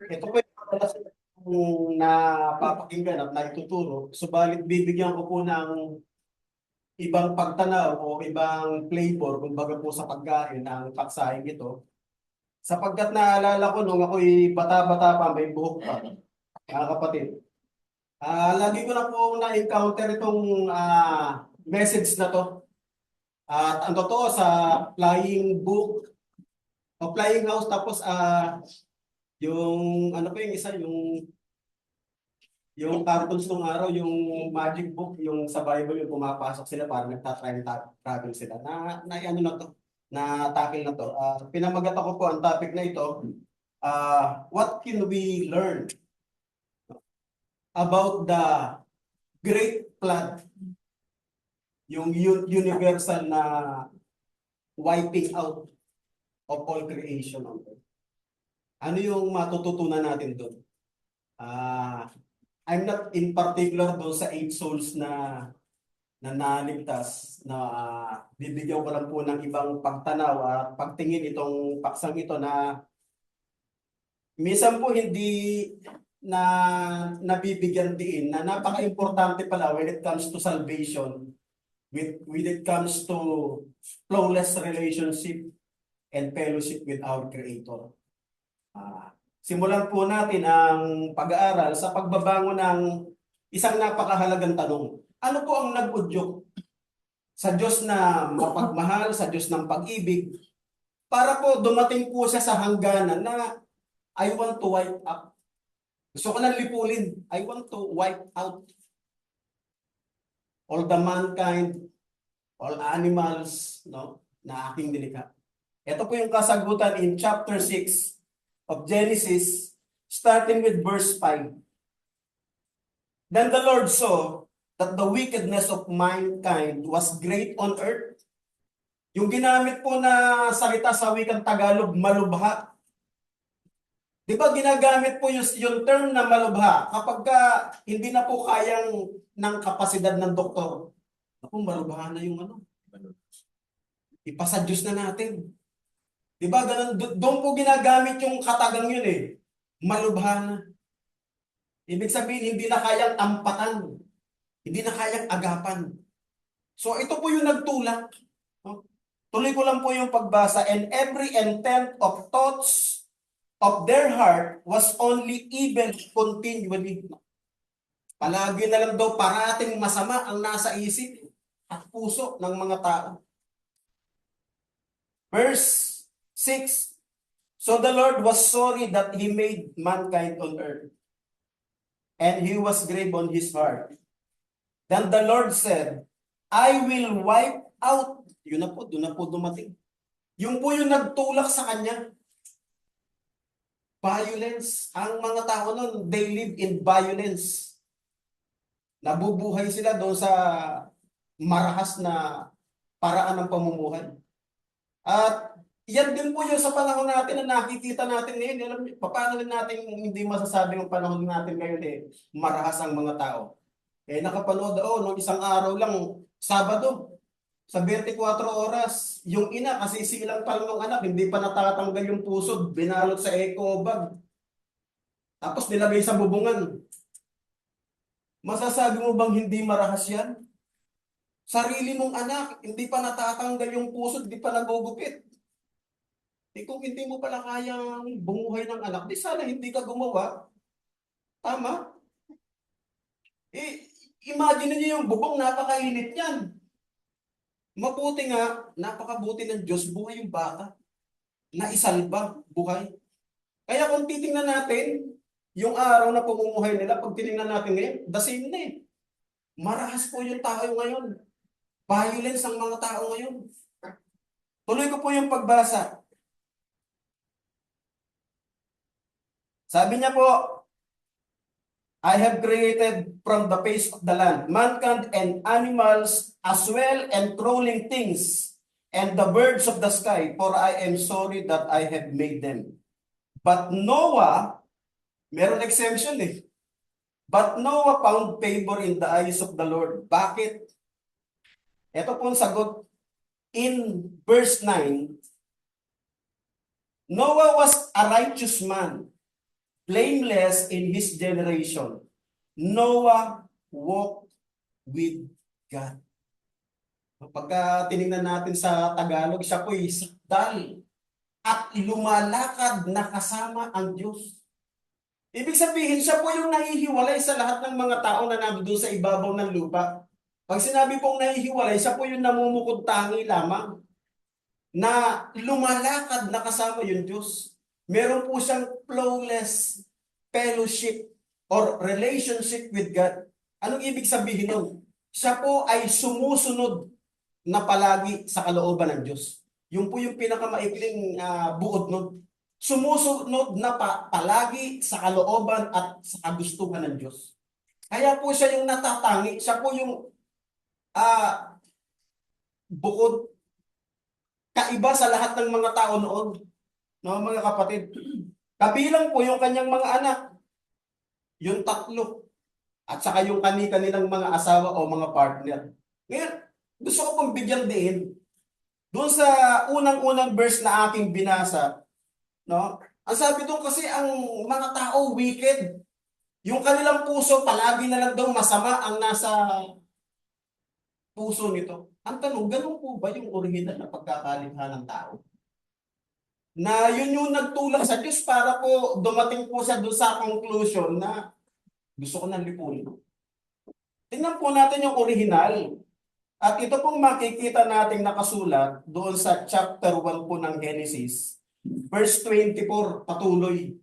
Ito po yung madalas kong napapakinggan at naituturo. Subalit bibigyan ko po ng ibang pagtanaw o ibang flavor, kumbaga po sa pagkain ng paksahing ito. Sapagkat naalala ko nung ako'y bata-bata pa, may buhok pa, mga kapatid. Lagi ko na po na-encounter itong message na to. At ang totoo sa flying book o flying house, tapos yung ano pa yung isa, yung cartoons nung araw, yung magic book, yung sa Bible, yung pumapasok sila para nagta-time travel sila. Ano na to, na tackle na to. Pinamagat ako po ang topic na ito. What can we learn about the Great Flood, yung universal na wiping out of all creation on earth? Ano yung matututunan natin doon? Ah, I'm not in particular doon sa eight souls na naligtas na bibigyan ko lang po ng ibang pagtanaw at pagtingin itong paksang ito na minsan po hindi na nabibigyan din na napaka-importante pala when it comes to salvation, when it comes to flawless relationship and fellowship with our Creator. Simulan po natin ang pag-aaral sa pagbabangon ng isang napakahalagang tanong. Ano po ang nag-udyok sa Diyos na mapagmahal, sa Diyos ng pag-ibig, para po dumating po siya sa hangganan na I want to wipe out. Gusto ko lang lipulin. I want to wipe out all the mankind, all animals, no, na aking nilikha. Ito po yung kasagutan in chapter 6 of Genesis, starting with verse 5. Then the Lord saw that the wickedness of mankind was great on earth. Yung ginamit po na salita sa wikang Tagalog, malubha. Di ba ginagamit po yung term na malubha kapag hindi na po kayang ng kapasidad ng doktor. Ako, malubha na yung ano. Ipasa Diyos na natin. Di ba ganun? Doon po ginagamit yung katagang yun eh. Malubha na. Ibig sabihin, hindi na kayang tampatan. Hindi na kayang agapan. So ito po yung nagtulak. No? Tuloy ko lang po yung pagbasa. And every intent of thoughts of their heart was only evil continually. Palagi na lang daw parating masama ang nasa isip at puso ng mga tao. Verse 6. So the Lord was sorry that He made mankind on earth, and He was grieved on His heart. Then the Lord said, I will wipe out. Yun na po, doon na po dumating. Yung po yung nagtulak sa Kanya. Violence. Ang mga tao nun, they live in violence. Nabubuhay sila doon sa marahas na paraan ng pamumuhay. At yan din po yung sa panahon natin na nakikita natin ngayon. Alam niyo, paano rin natin hindi masasabi ng panahon natin ngayon marahas ang mga tao. Nakapanood nung isang araw lang, Sabado, sa 24 oras, yung ina, kasi silang pa lang ng anak, hindi pa natatanggal yung pusod, binalot sa eco bag, tapos nilagay sa bubungan. Masasabi mo bang hindi marahas yan? Sarili mong anak, hindi pa natatanggal yung pusod, hindi pa nagugupit. Kung hindi mo pala kayang bumuhay ng anak, di sana hindi ka gumawa. Tama? Imagine niyo yung bubong, napakainit yan. Mabuti nga, napakabuti ng Diyos, buhay yung bata. Naisalba, buhay. Kaya kung titingnan natin, yung araw na pumumuhay nila, pag tinignan natin ngayon, the same na eh. Marahas po yung tao ngayon. Violence ang mga tao ngayon. Tuloy ko po yung pagbasa. Sabi niya po, I have created from the face of the land mankind and animals as well and crawling things and the birds of the sky, for I am sorry that I have made them. But Noah, meron exemption eh. But Noah found favor in the eyes of the Lord. Bakit? Ito po ang sagot. In verse 9, Noah was a righteous man blameless in his generation. Noah walked with God. Pagka tinignan natin sa Tagalog, siya po'y sakdal at lumalakad na kasama ang Diyos. Ibig sabihin, siya po yung nahihiwalay sa lahat ng mga tao na nandoon sa ibabaw ng lupa. Pag sinabi pong nahihiwalay, siya po yung namumukod tangi lamang na lumalakad na kasama yung Diyos. Meron po siyang flawless fellowship or relationship with God. Anong ibig sabihin nun? Siya po ay sumusunod na palagi sa kalooban ng Diyos. Yung po yung pinakamaikling buod nun. Sumusunod na palagi sa kalooban at sa kagustuhan ng Diyos. Kaya po siya yung natatangi. Siya po yung bukod kaiba sa lahat ng mga tao noon. No, mga kapatid. Kabilang po yung kanyang mga anak. Yung 3. At saka yung kanilang mga asawa o mga partner. Ngayon, gusto ko pong bigyan din. Doon sa unang-unang verse na aking binasa, no? Ang sabi doon kasi ang mga tao wicked. Yung kanilang puso palagi na lang daw masama ang nasa puso nito. Ang tanong, ganun po ba yung original na pagkakalikha ng tao? Na yun yung nagtulak sa Diyos para po dumating po siya doon sa conclusion na gusto ko nang lipunin. Tingnan po natin yung original. At ito pong makikita nating nakasulat doon sa chapter 1 po ng Genesis. Verse 24, patuloy.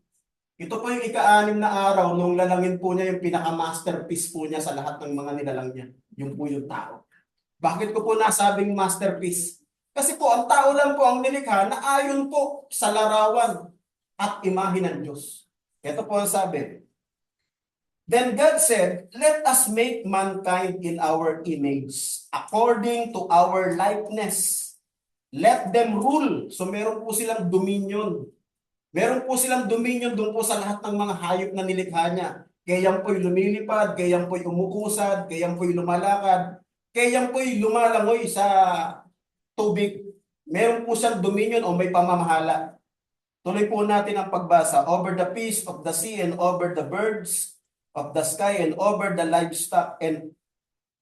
Ito po yung ika-6 na araw nung lalangin po niya yung pinaka-masterpiece po niya sa lahat ng mga nilalang niya. Yung po yung tao. Bakit ko po nasabing masterpiece? Kasi po ang tao lang po ang nilikha na ayon po sa larawan at imahe ng Diyos. Ito po ang sabi. Then God said, let us make mankind in our image, according to our likeness. Let them rule. So meron po silang dominion. Meron po silang dominion doon po sa lahat ng mga hayop na nilikha niya. Kayang po'y lumilipad, kayang po'y umuusad, kayang po'y lumalakad, kayang po'y lumalangoy sa tubig. Meron po siyang dominion o may pamamahala. Tuloy po natin ang pagbasa. Over the fish of the sea and over the birds of the sky and over the livestock and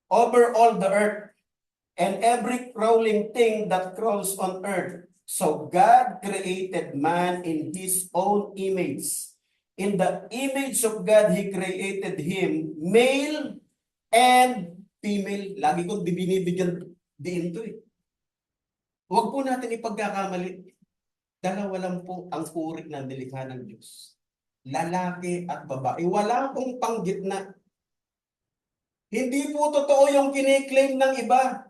over all the earth and every crawling thing that crawls on earth. So God created man in his own image. In the image of God, he created him, male and female. Lagi kong binibigyan din ito eh. Huwag po natin ipagkakamali. Dalawa lang po ang uri ng nilikha ng Diyos. Lalaki at babae. Wala pong panggitna. Hindi po totoo yung kiniklaim ng iba.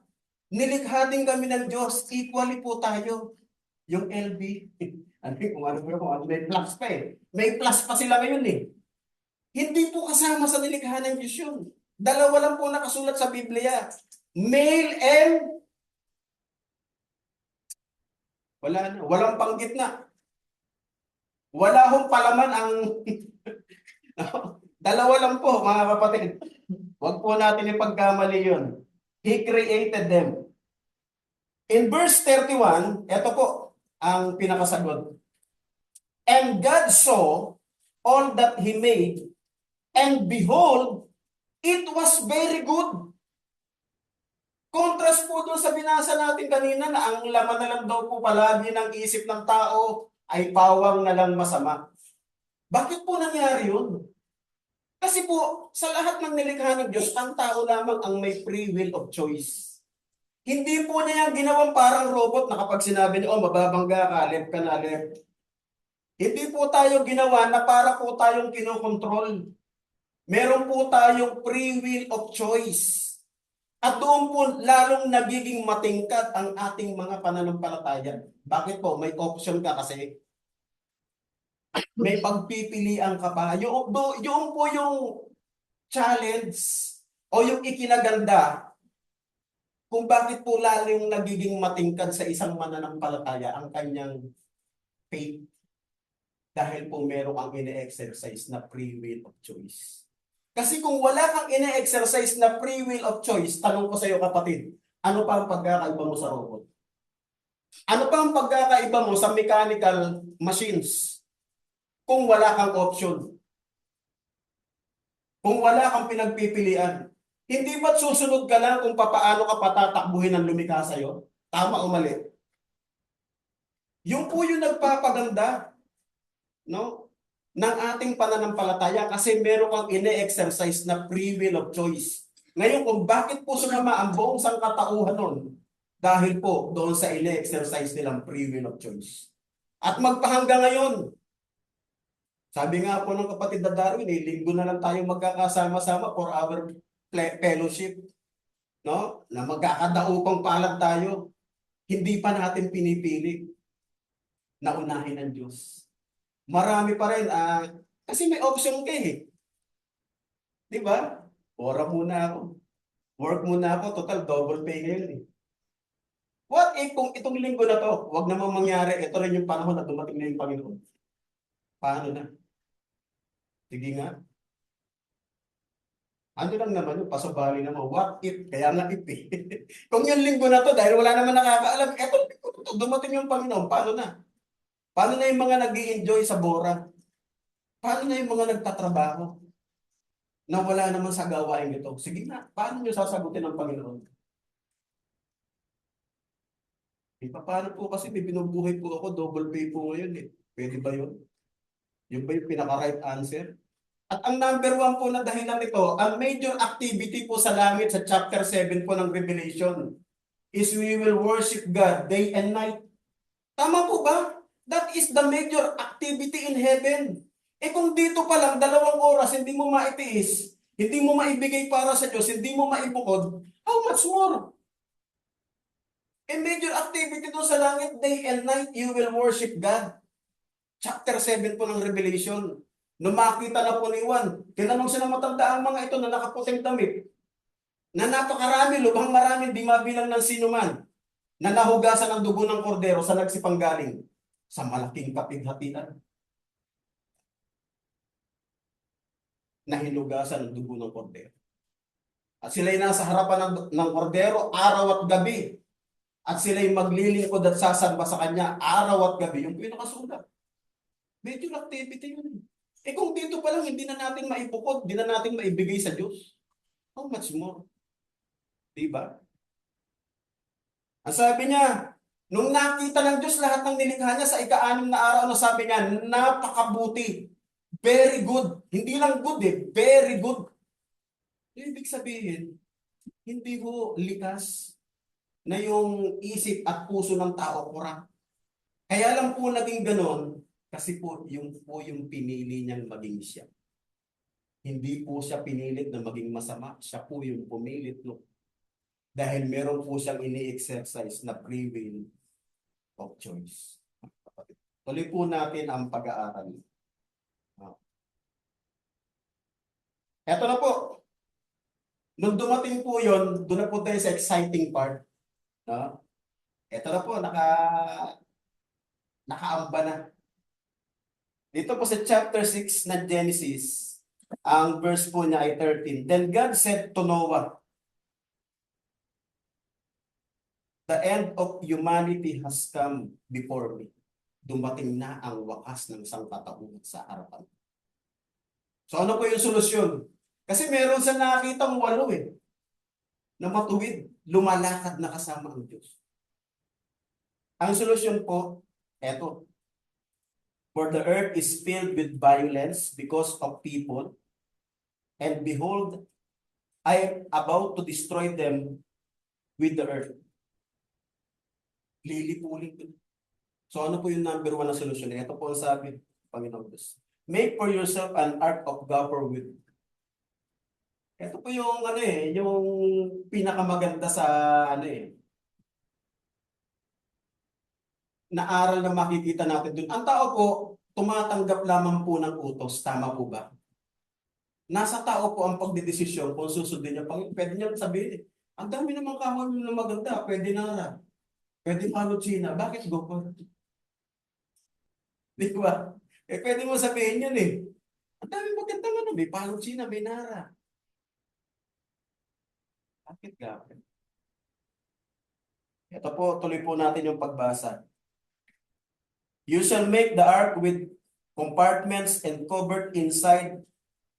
Nilikha din kami ng Diyos. Equally po tayo. Yung LB, may plus pa eh. May plus pa sila ngayon eh. Hindi po kasama sa nilikha ng Diyos yun. Dalawa lang po nakasulat sa Biblia. Male and wala na. Walang panggitna. Wala hong palaman ang dalawa lang po mga kapatid. Huwag po natin ipagkamali yun. He created them. In verse 31, ito po ang pinakasagot. And God saw all that He made, and behold, it was very good. Contrast po doon sa binasa natin kanina na ang laman na lang daw po palagi ng isip ng tao ay pawang na lang masama. Bakit po nangyari yun? Kasi po, sa lahat ng nilikha ng Diyos, ang tao lamang ang may free will of choice. Hindi po niya yung ginawang parang robot na kapag sinabi niya, oh, mababangga ka, left ka na, left. Hindi po tayo ginawa na para po tayong kinokontrol. Meron po tayong free will of choice. At doon po lalong nagiging matingkad ang ating mga pananampalataya. Bakit po? May option ka kasi. May pagpipilian ka pa. Yung po yung challenge o yung ikinaganda kung bakit po lalong nagiging matingkad sa isang mananampalataya ang kanyang faith. Dahil po meron kang ine-exercise na free will of choice. Kasi kung wala kang ine-exercise na free will of choice, tanong ko sa iyo kapatid, ano pa ang pagkakaiba mo sa robot? Ano pa ang pagkakaiba mo sa mechanical machines? kung wala kang option. Kung wala kang pinagpipilian. Hindi ba't susunod ka lang kung papaano ka patatakbuhin ng lumikha sa'yo? Tama o mali? Yung po yung nagpapaganda, no, ng ating pananampalataya kasi meron kang ine-exercise na free will of choice. Ngayon, kung bakit po sumama ang buong sangkatauhan nun? Dahil po doon sa ine-exercise nilang free will of choice. At magpahanggang ngayon, sabi nga po ng kapatid na Darwin, linggo na lang tayo magkakasama-sama for our fellowship, no? Na magkakadaupang palad tayo. Hindi pa natin pinipili na unahin ng Diyos. Marami pa rin, kasi may option ka eh. Di ba? Ora muna ako. Work muna ako. Total, double pay ngayon eh. What if kung itong linggo na to, wag namang mangyari, ito rin yung panahon na dumating na yung Panginoon. Paano na? Sige nga. Ano lang naman yung pasabali naman. What if? Kaya nga if eh. Kung yung linggo na to, dahil wala naman nakakaalam, eto, dumating yung Panginoon. Paano na? Paano na yung mga nag-i-enjoy sa Bora? Paano na yung mga nagtatrabaho na wala naman sa gawain ito? Sige na, paano nyo sasagutin ng Panginoon? Paano po kasi may binubuhay po ako, double pay po ngayon eh. Pwede ba yun? Yun ba yung pinaka-right answer? At ang number one po na dahilan nito, ang major activity po sa langit sa chapter 7 po ng Revelation is we will worship God day and night. Tama po ba? That is the major activity in heaven. Eh kung dito pa lang, 2 oras, hindi mo maitiis, hindi mo maibigay para sa Diyos, hindi mo maibukod, how much more? A major activity doon sa langit, day and night, you will worship God. Chapter 7 po ng Revelation. Nung makita na po ni Juan, tinanong sila matanda ang mga ito na nakaputing damit, na napakarami, lubhang marami, di mabilang ng sino man, na nahugasan ng dugo ng kordero sa nagsipanggaling sa malaking kapighatian. Na hinugasan ng dugo ng kordero. At sila'y nasa harapan ng kordero araw at gabi. At sila'y maglilingkod at sasamba sa kanya araw at gabi. Yung pinakasulat. Major activity yun. Eh kung dito pa lang hindi na natin maibukod, hindi na natin maibigay sa Diyos, how much more? Diba? Ang sabi niya, nung nakita ng Diyos lahat ng nilikha niya sa ika-6 na araw, sabi niya, napakabuti. Very good. Hindi lang good eh, very good. Ibig sabihin, hindi ho likas na yung isip at puso ng tao kurang. Kaya lang po naging ganon, kasi po yung pinili niyang maging siya. Hindi po siya pinilit na maging masama. Siya po yung pumilit. No? Dahil meron po siyang ini-exercise na free will of choice. Tuloy po natin ang pag-aaral. Eto na po. Nung dumating po yon, doon na po tayo sa exciting part. No? Eto na po, nakaamba na. Dito po sa chapter 6 ng Genesis, ang verse po niya ay 13. Then God said to Noah, the end of humanity has come before me. Dumating na ang wakas ng sangkatauhan sa harapan. So ano po yung solusyon? Kasi meron sa nakitang 8 eh, na matuwid, lumalakad na kasama ang Diyos. Ang solusyon po, eto. For the earth is filled with violence because of people, and behold, I am about to destroy them with the earth. Lilipulin. So ano po yung number 1 na solusyon? Ito po ang sabi, Panginoon Diyos. Make for yourself an ark of copper wood. Ito po yung yung pinakamaganda sa na aral na makikita natin dun. Ang tao po, tumatanggap lamang po ng utos. Tama po ba? Nasa tao po ang pagdidesisyon kung susundin niya. Pwede niya sabihin, ang dami namang kahoy na maganda. Pwede na. Pwede China. Bakit gopher? Di ba? Pwede mo sabihin yun eh. Ang dami maganda nga may China, may nara. Bakit gopher? Ito po, tuloy po natin yung pagbasa. You shall make the ark with compartments and covered inside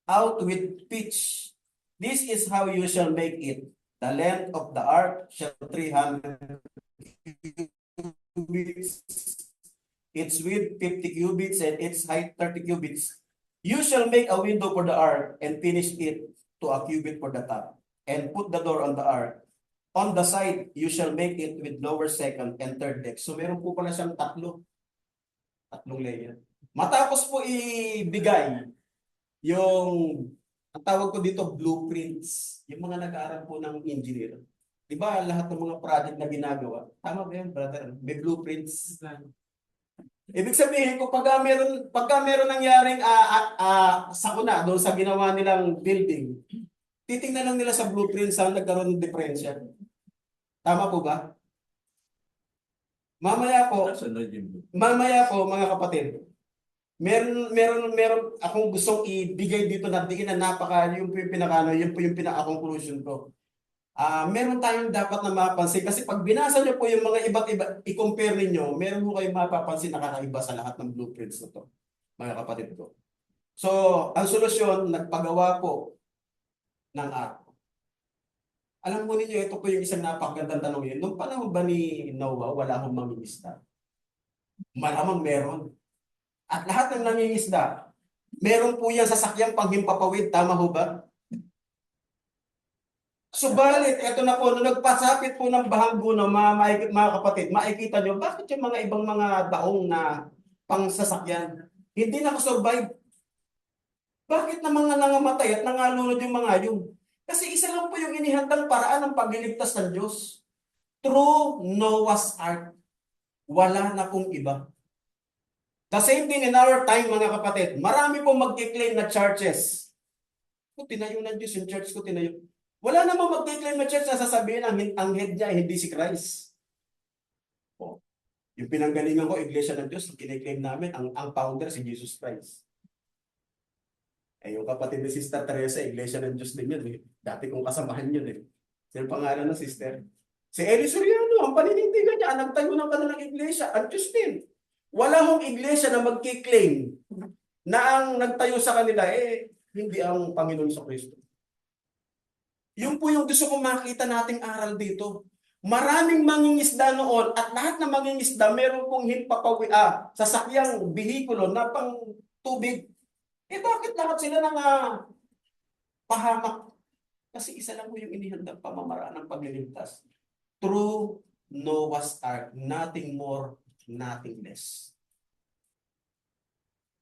out with pitch. This is how you shall make it. The length of the ark shall 300 cubits, its width 50 cubits, and its height 30 cubits. You shall make a window for the ark and finish it to a cubit for the top, and put the door on the ark. On the side, you shall make it with lower, second, and third deck. So meron po pala siyang tatlong layer. Matapos po ibigay yung, ang tawag ko dito, blueprints. Yung mga nag-aaral po ng engineer. Di ba lahat ng mga project na ginagawa? Tama ba yun, brother? May blueprints. Ibig sabihin ko, pagka meron nangyaring sakuna doon sa ginawa nilang building, titingnan lang nila sa blueprint saan nagkaroon ng diferensya. Tama po ba? Mamaya po, mga kapatid, meron akong gustong ibigay dito na diin na yun po yung pinakano, yun po yung pinaka-conclusion ko. Meron tayong dapat na mapansin kasi pag binasa nyo po yung mga iba't iba, i-compare ninyo, meron mo kayong mapapansin na kakaiba sa lahat ng blueprints na to, mga kapatid ko. So, ang solusyon, nagpagawa po ng arko. Alam mo ninyo, ito po yung isang napakagandang tanong yun. Nung panahon ba ni Noah, wala akong mangingisda? Malamang meron. At lahat ng nangingisda, meron po yan sasakyang panghimpapawid. Tama ho ba? Subalit, ito na po, nung nagpasapit po ng bahanggo ng mga kapatid, makikita nyo, bakit yung mga ibang mga daong na pangsasakyan, hindi nakasurvive? Bakit na mga nangamatay at nangalunod yung mga yun? Kasi isa lang po yung inihandang paraan ng pagliligtas ng Diyos. Through Noah's Ark. Wala na pong iba. The same thing in our time, mga kapatid. Marami pong mag-claim na churches. Kung tinayo ng Diyos, yung church ko tinayo. Wala namang mag-claim na church na sasabihin ang head niya hindi si Christ. Oh. Yung pinanggalingan ko, Iglesia ng Diyos, kiniklaim namin, ang founder si Jesus Christ. Eh, yung kapatid ni Sister Teresa, Iglesia ng Diyos din yun eh. Dati kong kasamahan yun eh. Sino pangalan ng sister? Si Eli Soriano, ang paninindigan niya, ang nagtayo ng kanilang iglesia, ang Diyos din. Wala hong iglesia na magkiklaim na ang nagtayo sa kanila, hindi ang Panginoon sa Kristo. Yun po yung gusto kong makita nating aral dito. Maraming mangingisda noon at lahat na mangingisda, meron pong sasakyang bihikulo na pang tubig. Bakit lahat sila nang pahamak? Kasi isa lang po yung inihandang pamamaraan ng pagliligtas. Through Noah's Ark, nothing more, nothing less.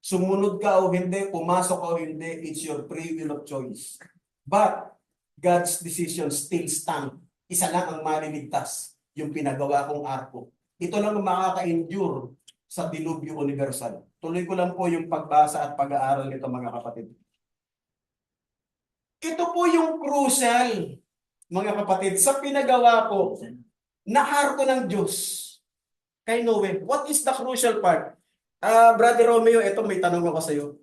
Sumunod ka o hindi, pumasok ka o hindi, it's your free will of choice. But God's decision still stand. Isa lang ang maliligtas, yung pinagawa kong arko. Ito lang ang makaka-endure sa dilubyo universal. Tuloy ko lang po yung pagbasa at pag-aaral nito, mga kapatid. Ito po yung crucial, mga kapatid, sa pinagawa po na arko ng Diyos kay Noe. What is the crucial part? Brother Romeo, ito may tanong ako sa iyo.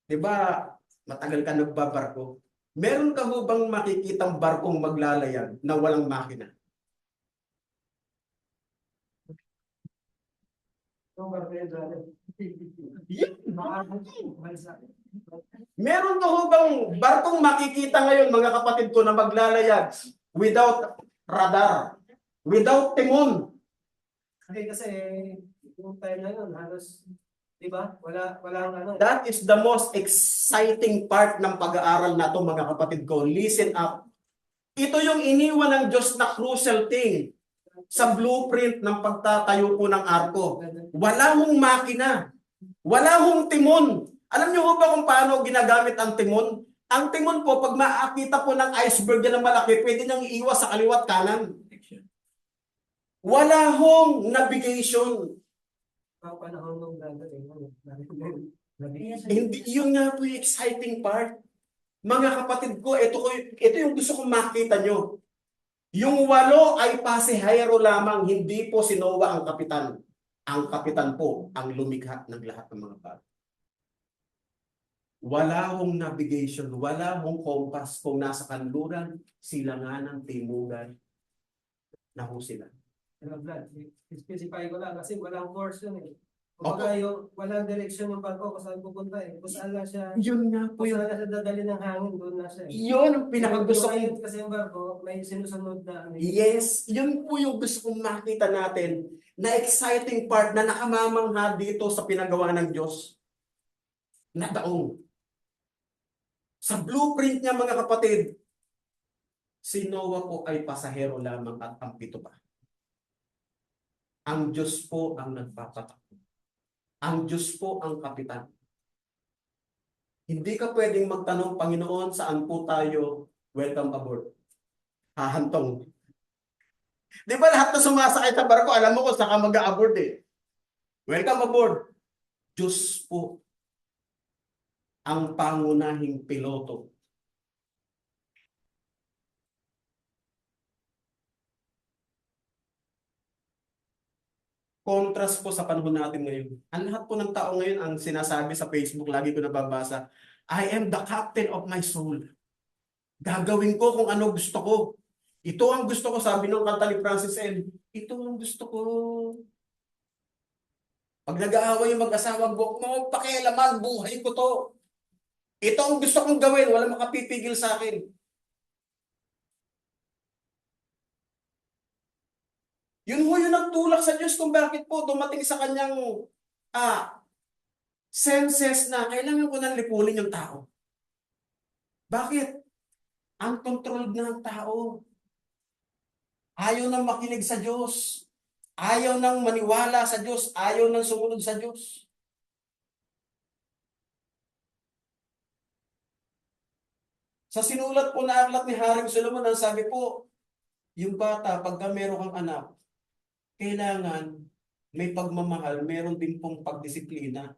Diba, matagal ka nagbabarko. Meron ka ho bang makikitang barkong maglalayag na walang makina? Meron ka ho bang barkong makikita ngayon, mga kapatid ko, na maglalayag without radar, without timon? Kasi yung tayo ngayon, halos, di ba? Wala ano. That is the most exciting part ng pag-aaral na to, mga kapatid ko. Listen up. Ito yung iniwan ng Diyos na crucial thing sa blueprint ng pagtatayo po ng arko. Wala hong makina. Wala hong timon. Alam niyo ba kung paano ginagamit ang timon? Ang timon po, pag makakita po ng iceberg na malaki, pwede niyang iiwas sa kaliwat kanan. Wala hong navigation. Hindi, yun nga po yung exciting part. Mga kapatid ko, ito yung gusto kong makita nyo. Yung 8 ay pasahero lamang, hindi po si Noah ang kapitan. Ang kapitan po ang lumikha ng lahat ng mga bagay. Wala hong navigation, wala hong compass kung nasa kanluran, silanganan, timugan, na ho sila. Specify ko lang kasi walang course yun eh. Kumbaga yung walang direksyon yung barko kung saan pupunta eh. Kung saan lang siya, Yun nga po kung yung, saan lang siya dadali ng hangin, doon na siya eh. yun ang pinakagusto Yung kong, ngayon kasi yung barko, may sinusunod na ano yun. yes, yun po yung gusto kong makita natin na exciting part na nakamamangha dito sa pinagawa ng Diyos na taong. Sa blueprint niya mga kapatid, si Noah po ay pasahero lamang at ang pito pa. Ang Diyos po ang nagpapatakbo. Ang Diyos po ang kapitan. Hindi ka pwedeng magtanong, Panginoon, saan po tayo? Welcome aboard. Hahantong. Di ba lahat na sumasakay sa barko, alam mo kung saan ka mag-aboard eh. Welcome aboard. Diyos po ang pangunahing piloto. Contrast po sa panahon natin ngayon. Ang lahat po ng tao ngayon ang sinasabi sa Facebook, lagi ko nababasa, I am the captain of my soul. Gagawin ko kung ano gusto ko. Ito ang gusto ko, sabi ng kanta ni Francis M. Ito ang gusto ko. Pag nag-aaway yung mag-asawa, huwag mo pakialaman, buhay ko to. Ito ang gusto kong gawin, walang makapipigil sa akin. Yun ho yung nagtulak sa Diyos kung bakit po dumating sa kanyang senses na kailangan ko nang lipunin yung tao. Bakit? Ang controlled na ng tao. Ayaw nang makinig sa Diyos. Ayaw nang maniwala sa Diyos. Ayaw nang sumunod sa Diyos. Sa sinulat po na aklat ni Haring Solomon, ang sabi po, yung bata, pagka meron kang anak, kailangan may pagmamahal, meron din pong pagdisiplina,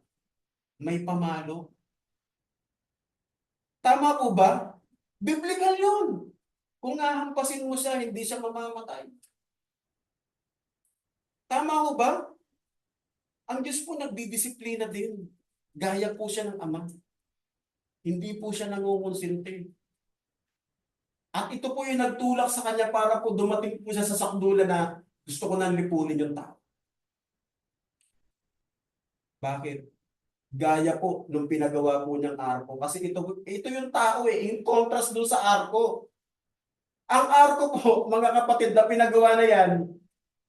may pamalo. Tama po ba? Biblical yun. Kung hahampasin mo siya, hindi siya mamamatay. Tama po ba? Ang Diyos po nagdidisiplina din. Gaya po siya ng Ama. Hindi po siya nangungonsinti. At ito po yung nagtulak sa kanya para po dumating po siya sa sakdula na gusto ko nang lipunin yung tao. Bakit? Gaya po nung pinagawa po niyang arko. Kasi ito yung tao in contrast dun sa arko. Ang arko po, mga kapatid, na pinagawa na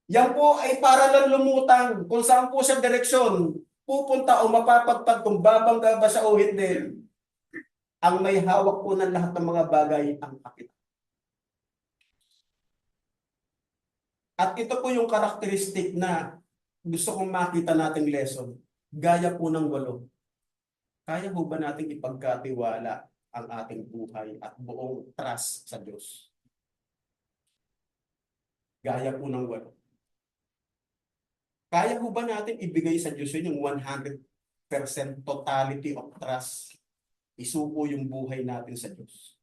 yan po ay para lang lumutang kung saan po siya direksyon pupunta o mapapadpad kung babangga ba siya o hindi. Ang may hawak po ng lahat ng mga bagay ang kapitan. At ito po yung karakteristik na gusto kong makita nating lesson. Gaya po ng 8. Kaya po ba nating ipagkatiwala ang ating buhay at buong trust sa Diyos? Gaya po ng 8. Kaya po ba natin ibigay sa Diyos yun yung 100% totality of trust? Isuko yung buhay natin sa Diyos.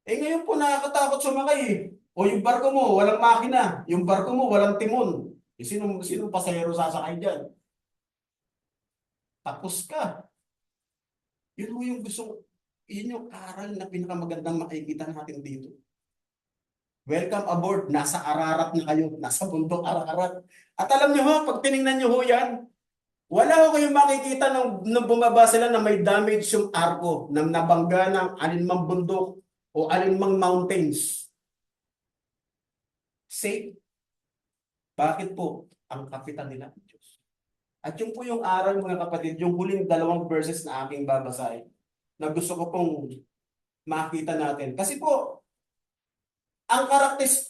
Ngayon po nakakatakot sumakay eh. O yung barko mo, walang makina. Yung barko mo, walang timon. Sinong pasahero sasakay dyan? Tapos ka. Yun mo yung yun yung aral na pinakamagandang makikita natin dito. Welcome aboard. Nasa Ararat na kayo. Nasa bundok Ararat. At alam nyo ho, pag tinignan nyo ho yan, wala ko kayong makikita nung bumaba sila na may damage yung arko, na nabangga ng alinmang bundok o alinmang mountains. Safe. Bakit po? Ang kapitan nila ang Diyos. At yun po yung aral mga kapatid, yung huling 2 verses na aking babasahin, na gusto ko pong makita natin. Kasi po, ang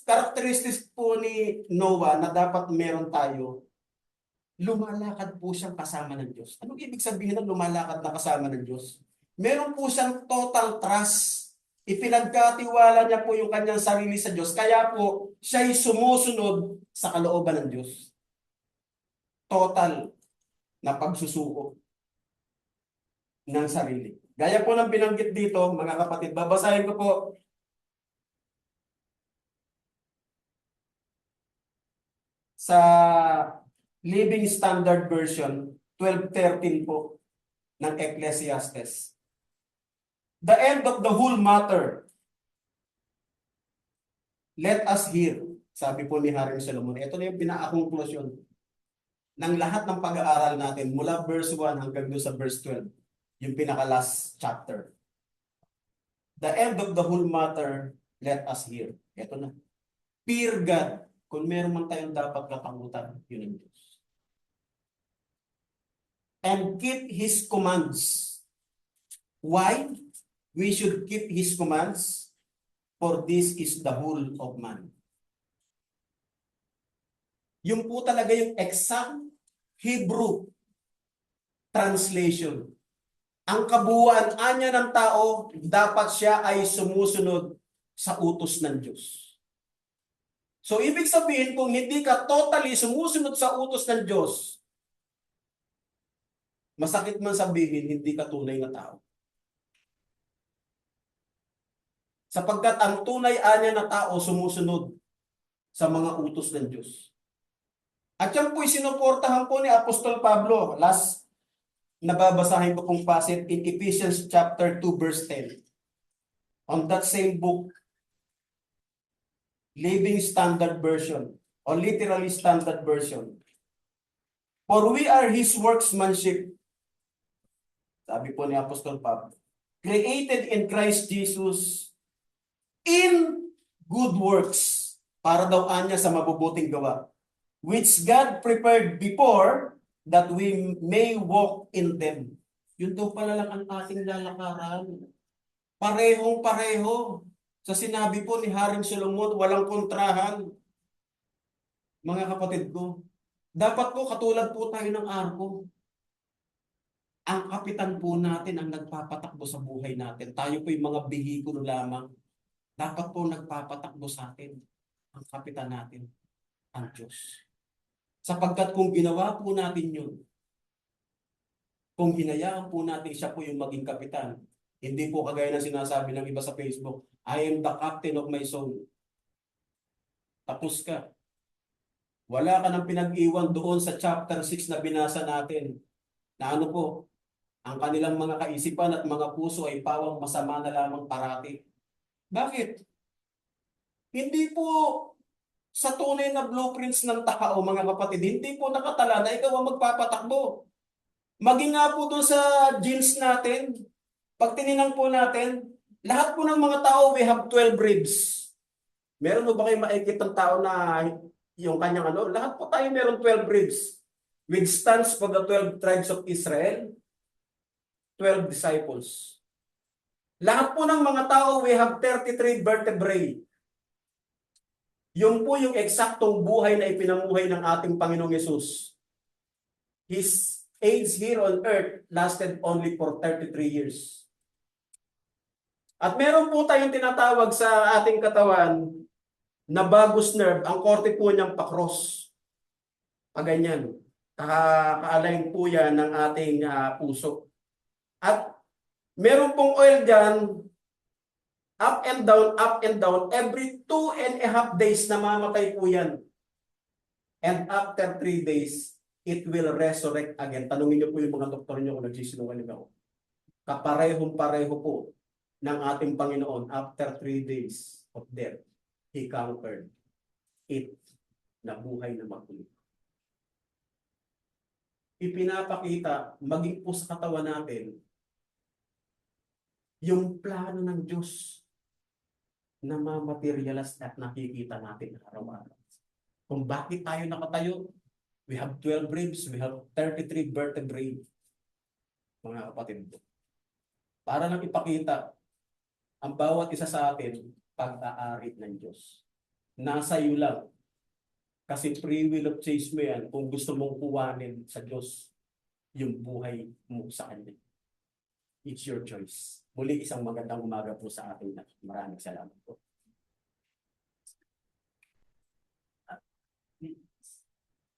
characteristics po ni Noah na dapat meron tayo, lumalakad po siyang kasama ng Diyos. Anong ibig sabihin ng lumalakad na kasama ng Diyos? Meron po siyang total trust. Ipinagkatiwala niya po yung kanyang sarili sa Diyos. Kaya po, siya'y sumusunod sa kalooban ng Diyos. Total na pagsusuko ng sarili. Gaya po ng binanggit dito, mga kapatid, babasahin ko po sa Living Standard Version, 12:13 po ng Ecclesiastes. The end of the whole matter. Let us hear. Sabi po ni Haring Solomon. Ito na yung pinaka-conclusion. ng lahat ng pag-aaral natin mula verse 1 hanggang doon sa verse 12, yung pinaka-last chapter. The end of the whole matter, let us hear. Ito na. Fear God. Kung meron man tayong dapat katakutan, yun ang Diyos. And keep His commands. Why? We should keep His commands, for this is the whole of man. Yung po talaga yung exact Hebrew translation. Ang kabuuan anya ng tao, dapat siya ay sumusunod sa utos ng Diyos. So, ibig sabihin, kung hindi ka totally sumusunod sa utos ng Diyos, masakit man sabihin, hindi ka tunay na tao. Sapagkat ang tunay anya na tao sumusunod sa mga utos ng Diyos. At yan po'y sinuportahan po ni Apostol Pablo. Last nababasahin ko pong passage in Ephesians chapter 2 verse 10. On that same book, Living Standard Version, or literally Standard Version. For we are His workmanship, sabi po ni Apostol Pablo, created in Christ Jesus in good works, para daw anya sa mabubuting gawa, which God prepared before that we may walk in them. Yun daw pala lang ang ating lalakaran. Parehong-pareho. Sa sinabi po ni Haring Solomon, walang kontrahan. Mga kapatid ko, dapat po katulad po tayo ng arko. Ang kapitan po natin ang nagpapatakbo sa buhay natin. Tayo po yung mga bihikulo lamang. Dapat po nagpapatakbo sa atin. Ang kapitan natin, ang Diyos. Sapagkat kung ginawa po natin yun, kung hinayaan po natin siya po yung maging kapitan, hindi po kagaya ng sinasabi ng iba sa Facebook, I am the captain of my soul. Tapos ka. Wala ka nang pinag-iwan doon sa chapter 6 na binasa natin. Na ano po, ang kanilang mga kaisipan at mga puso ay pawang masama na lamang parati. Bakit? Hindi po sa tunay na blueprints ng tao, mga kapatid, hindi po nakatala na ikaw ang magpapatakbo. Maging nga po doon sa genes natin, pag tinignan po natin, lahat po ng mga tao, we have 12 ribs. Meron mo ba kayo makikitang tao na yung kanyang ano? Lahat po tayo meron 12 ribs. Which stands for the 12 tribes of Israel, 12 disciples. Lahat po ng mga tao, we have 33 vertebrae. Yung po yung eksaktong buhay na ipinamuhay ng ating Panginoong Yesus. His age here on earth lasted only for 33 years. At meron po tayong tinatawag sa ating katawan na vagus nerve, ang korte po niyang pakros. Paganyan. Ka-align po yan ng ating puso. At meron pong oil dyan, up and down, every 2.5 days namamatay po yan. And after 3 days, it will resurrect again. Tanungin niyo po yung mga doktor niyo kung nagsisinungaling ako. Kaparehong-pareho po ng ating Panginoon after 3 days of death. He conquered it, na buhay na maguli. Ipinapakita, maging po sa katawan natin, yung plano ng Diyos na mamaterialize at nakikita natin araw-araw. Kung bakit tayo nakatayo, we have 12 ribs, we have 33 vertebrae, mga kapatid. Para lang ipakita, ang bawat isa sa atin, pag-aari ng Diyos. Nasa iyo lang. Kasi free will of choice mo yan kung gusto mong kuwanin sa Diyos yung buhay mo sa Kanya. It's your choice. Muli, isang magandang umaga po sa ating lahat. Maraming salamat po.